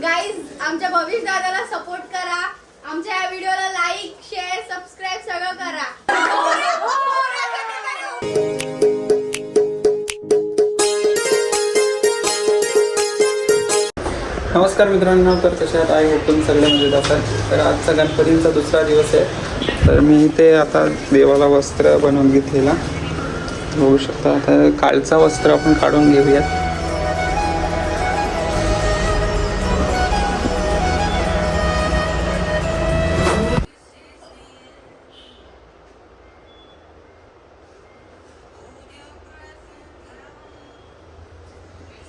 Guys आमच्या भविष्य दादाला सपोर्ट करा. आमच्या या व्हिडिओला लाईक शेअर सबस्क्राईब सगळं करा. नमस्कार मित्रांनो, तर कशा आहात? आई होप तुम्ही सगळे मजेत असाल. तर आजचा गणपतींचा दुसरा दिवस आहे. तर मी इथे आता देवाला वस्त्र बनवून घेतलेला बघू शकता. आता कालचा वस्त्र आपण काढून घेऊयात.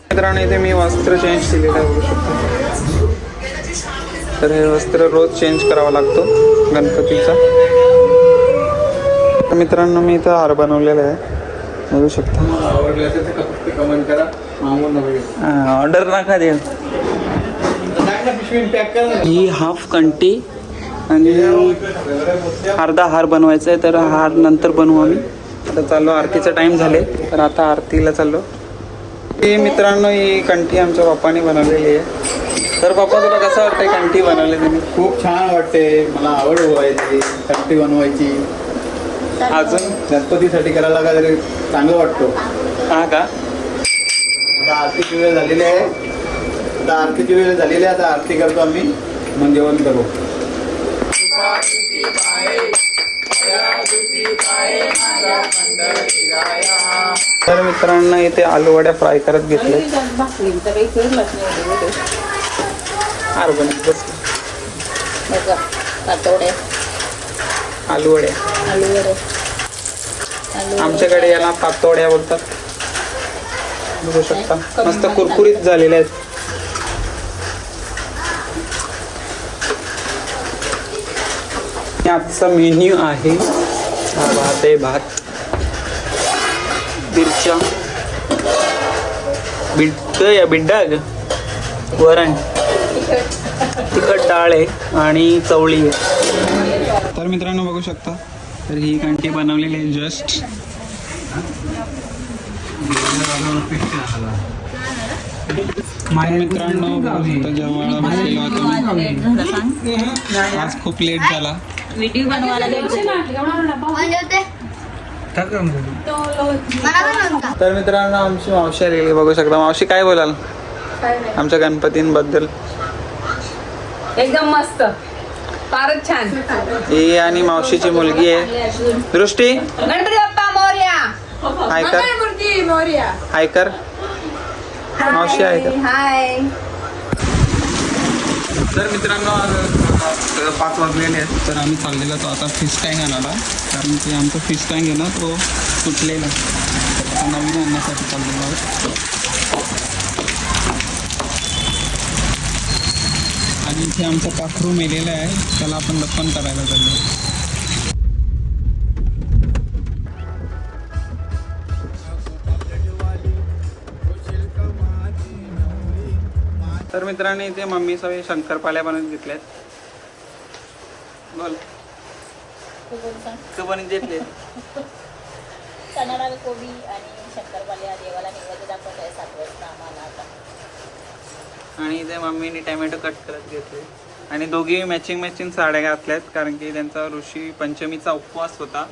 मित्रांनो इथे मी वस्त्र चेंज केलेलं आहे बघू शकतो. तर हे वस्त्र रोज चेंज करावा लागतो गणपतीचा. तर मित्रांनो मी इथं हार बनवलेला आहे बघू शकता. ऑर्डर नका देऊ. ही हाफ कंटी आणि अर्धा हार बनवायचा आहे. तर हार नंतर बनवू आम्ही. आता चाललो, आरतीचा टाइम झाले तर आता आरतीला चाललो. ही मित्रांनो ही कंठी आमच्या बाप्पाने बनवलेली आहे. तर बाप्पा तुला कसं वाटतंय कंठी बनवली तुम्ही? खूप छान वाटते. मला आवड व्हायची कंठी बनवायची. अजून गणपतीसाठी करायला काहीतरी चांगलं वाटतो. हा का? आता आरतीची वेळ झालेली आहे. आता आरती करतो आम्ही, मग जेवण करू. तर मित्रांनो इथे आलू वड्या फ्राय करत घेतले. आलू वड्या आमच्याकडे याला पातोड्या बोलतात. बघू शकता मस्त कुरकुरीत झालेल्या आहेत. आजचा मेन्यू आहे हा भात आहे. भात, मिरच्या, बिड्डा वरण, तिखट डाळ आहे आणि चवळी आहे. तर मित्रांनो बघू शकता. तर ही कंठी बनवलेली आहे जस्ट. मित्रांनो जेवायला बसलेलो होतो. आज खूप लेट झाला. व्हिडिओ बनवायला तर मित्रांनो आमची मावशी आलेली बघू शकता. मावशी काय बोलाल आमच्या गणपतींबद्दल? एकदम मस्त, फारच छान. ही आणि मावशीची मुलगी आहे दृष्टी. गणपती बाप्पा मोरया. हाय कर, मंगळमूर्ती मोरया. हाय कर मावशी, हाय कर. हाय. तर मित्रांनो 5 वाजलेले आहेत. तर आम्ही चाललेलो तो आता फिश टँक आणायला. कारण की आमचा फिश टँक आहे ना तो सुटलेला. नवीन आणण्यासाठी चाललेलो आहोत. आणि इथे आमचा पाखरू मेलेला आहे, त्याला आपण दफन करायला चाललो. तर मित्रांनी इथे मम्मी सगळे शंकरपाल्या बनवून घेतल्यात. बोल तू बनवून घेतले. चणाडाळ, कोबी आणि शंकरपाल्या देवाला नैवेद्य दाखवत आहे 7 वाजता आम्हाला आता. आणि इथे मम्मीने टॅमॅटो कट करत घेतले. आणि दोघी मॅचिंग साड्या घातल्यात कारण की त्यांचा ऋषी पंचमीचा उपवास होता.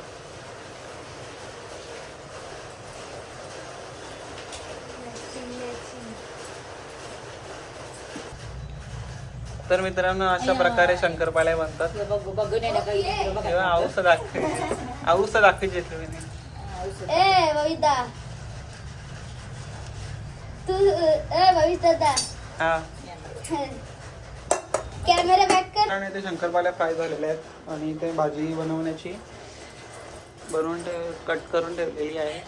तर मित्रांनो अशा प्रकारे शंकरपाळ्या बनतात. तेव्हा आऊस दाखवायची ए बबिता तू बबिता हा. कॅमेरा बॅक कर. आणि इथे शंकरपाळ्या फ्राय झालेल्या आहेत आणि इथे भाजी बनवण्याची बनवून कट करून ठेवलेली आहे.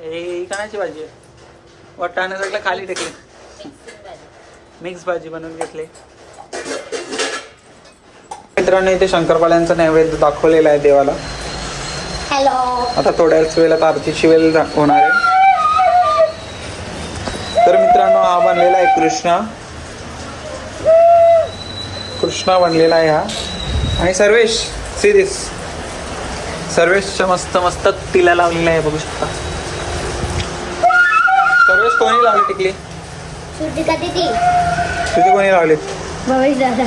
ही कानाची भाजी आहे. वाटाणा सगळं खाली टेकले. मिक्स भाजी बनवून घेतली. मित्रांनो इथे शंकरपाळ्यांचा नैवेद्य दाखवलेला आहे देवाला. हॅलो. आता थोड्याच वेळात आरतीची वेळ होणार आहे. तर मित्रांनो हा बनलेला आहे कृष्णा बनलेला आहे हा. आणि सर्वेश सिरीज सर्वेशच्या मस्त मस्त तिला लावलेला आहे बघू शकता. सर्वेश कोणी लावली टिकली? श्रुतिका दीदी. तुझे कोणी लावलेत? भवेश दादा.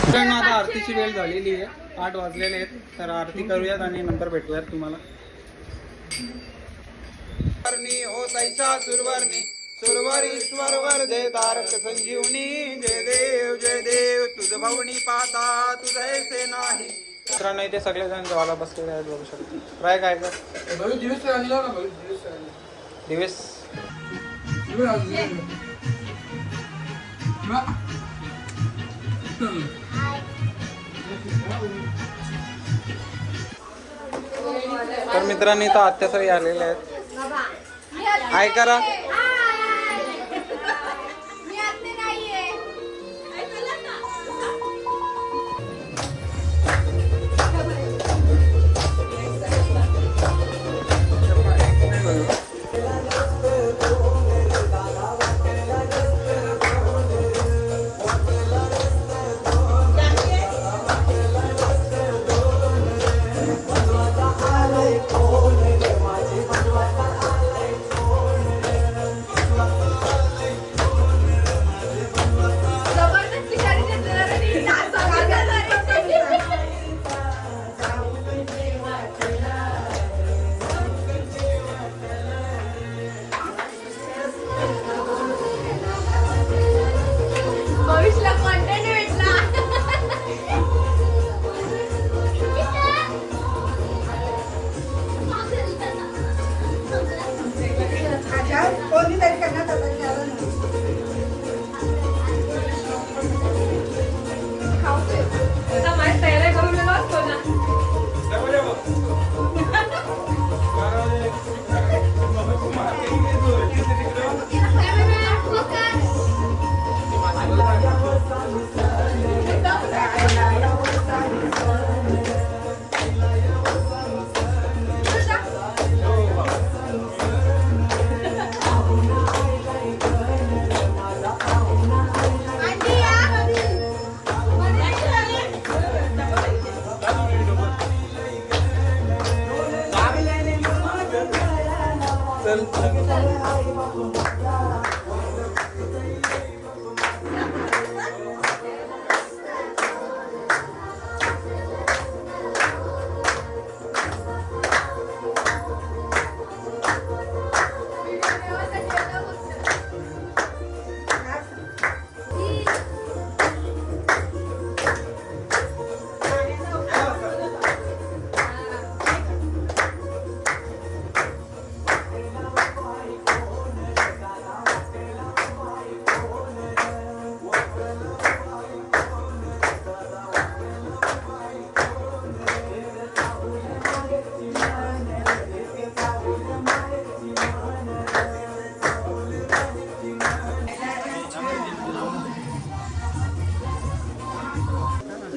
मित्रांनो, आता आरतीची वेळ झालेली आहे. 8 वाजलेले आहेत. तर आरती करूयात आणि नंतर भेटूयात तुम्हाला. ओसाईच्या सुरवरणी सुरवरीश्वर जय तारक संजीवनी जय देव तुझ भवनी पाहता तुझे नाही. मित्रांनो, इथे सगळेजण जेवायला बसलेले आहेत, बघू शकतो. ट्राय काय कर दिवस. तर मित्रांनी इथं आत्यासही आलेले आहेत. हाय करा. मी आत्ते नाहीये. जबरदस्ती गाडी घेतलेला तरी भविष्याला कॉन्टेंट भेटला.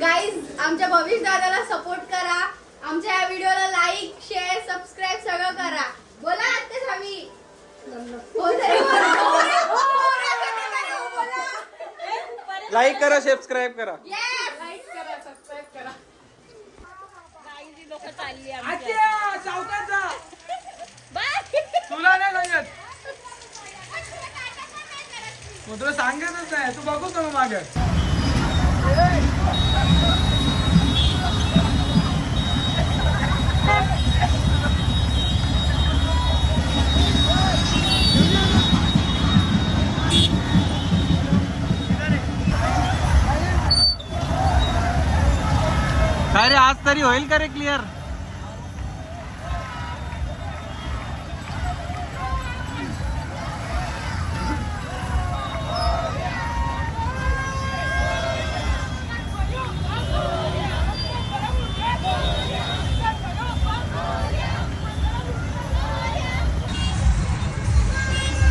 गाईज, आमच्या भविष्य दादाला सपोर्ट करा. आमच्या या व्हिडिओला लाईक शेअर सबस्क्राईब सगळं करा. बोला आत्ते सामी. लाईक करा, सबस्क्राईब करा. लाईक करा सबस्क्राईब करा. गाईची लोक चालली आमची. तुला नाही सांगत, मग तुला सांगतच नाही. तू बघू तुम्ही मागे. काय रे, आज तरी होईल का रे क्लिअर?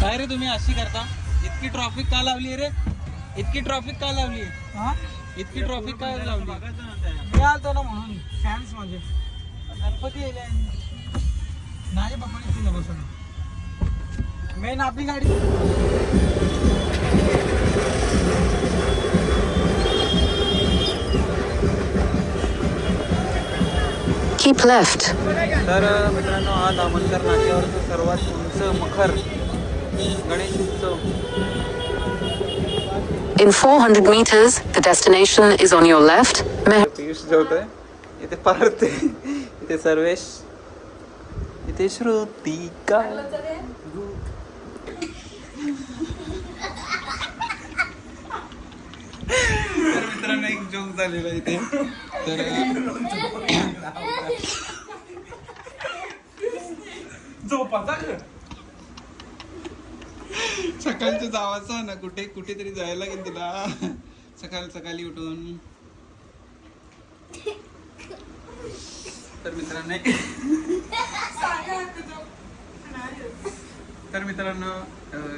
काय रे तुम्ही अशी करता? इतकी ट्रॉफिक का लावली रे? इतकी ट्रॉफिक का लावली? इतकी ट्रॉफिक का लावली? मी आलतो ना म्हणून. फॅन्स माझे गणपती येईल. नाही पप्पाने तिला बसवलं. मेन आपली गाडी. Keep left. तर मित्रांनो, हा दामोदर नाक्यावरचं सर्वात उंच मखर गणेश उत्सव In 400 meters, the destination is on your left. Piyush जेवतोय इथे पार्थ आहे, इथे सर्वेश, इथे श्रुतिका. तर मित्रांनो एक जोक झालेला इथे. तर सकाळचं जावाचं ना कुठे कुठेतरी जायला लागेल तुला सकाळी उठून. तर मित्रांनो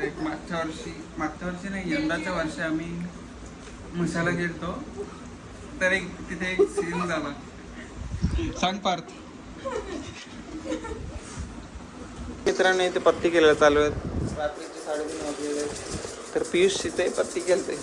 एक मागच्या वर्षी नाही यंदाच्या वर्षी आम्ही म्हशाला गेलतो. तर एक तिथे एक सीन झाला. सांग पार्थ. मित्रांनो इथे पत्ती केलेला चालू आहे. रात्रीचे 3:30 वाजलेले. तर पियुष इथे पत्ती केलते.